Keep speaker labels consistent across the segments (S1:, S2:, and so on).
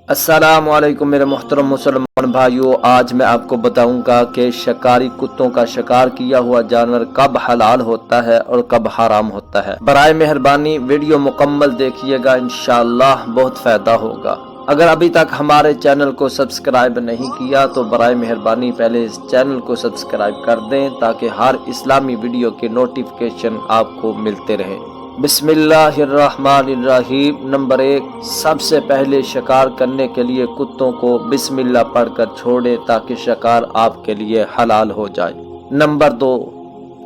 S1: अस्सलाम वालेकुम मेरे मोहतरम मुसलमान भाइयों, आज मैं आपको बताऊंगा कि शिकारी कुत्तों का शिकार किया हुआ जानवर कब हलाल होता है और कब हराम होता है। बराए मेहरबानी वीडियो मुकम्मल देखिएगा, इंशाअल्लाह बहुत फायदा होगा। अगर अभी तक हमारे चैनल को सब्सक्राइब नहीं किया तो बराए मेहरबानी पहले इस चैनल को सब्सक्राइब कर दें ताकि हर इस्लामी वीडियो के नोटिफिकेशन आपको मिलते रहे। बिस्मिल्लाहिर्रहमानिर्रहीम। नंबर 1, सबसे पहले शिकार करने के लिए कुत्तों को बिस्मिल्लाह पढ़कर छोड़ें ताकि शिकार आपके लिए हलाल हो जाए। नंबर 2,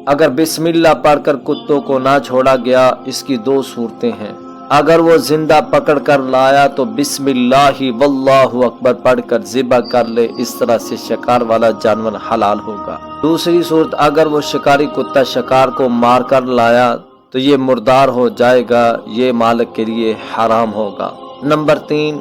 S1: अगर बिस्मिल्लाह पढ़कर कुत्तों को ना छोड़ा गया, इसकी 2 सूरतें हैं। अगर वो जिंदा पकड़ कर लाया तो बिस्मिल्लाहि वल्लाहु अकबर पढ़कर ज़िबा कर ले, इस तरह से शिकार वाला जानवर हलाल होगा। दूसरी सूरत, अगर वो शिकारी कुत्ता शिकार को मार कर लाया तो ये मुर्दार हो जाएगा, ये मालिक के लिए हराम होगा। नंबर 3,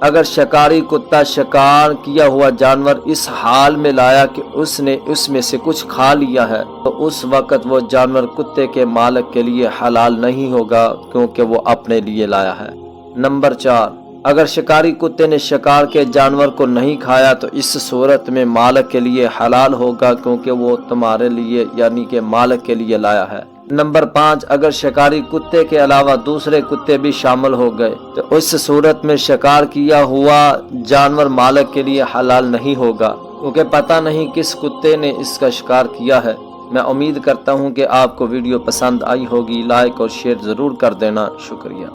S1: अगर शिकारी कुत्ता शिकार किया हुआ जानवर इस हाल में लाया कि उसने उसमें से कुछ खा लिया है तो उस वक़्त वो जानवर कुत्ते के मालिक के लिए हलाल नहीं होगा क्योंकि वो अपने लिए लाया है। नंबर 4, अगर शिकारी कुत्ते ने शिकार के जानवर को नहीं खाया तो इस सूरत में मालिक के लिए हलाल होगा क्योंकि वो तुम्हारे लिए यानी कि मालिक के लिए लाया है। नंबर 5, अगर शिकारी कुत्ते के अलावा दूसरे कुत्ते भी शामिल हो गए तो उस सूरत में शिकार किया हुआ जानवर मालिक के लिए हलाल नहीं होगा क्योंकि पता नहीं किस कुत्ते ने इसका शिकार किया है। मैं उम्मीद करता हूं कि आपको वीडियो पसंद आई होगी। लाइक और शेयर ज़रूर कर देना। शुक्रिया।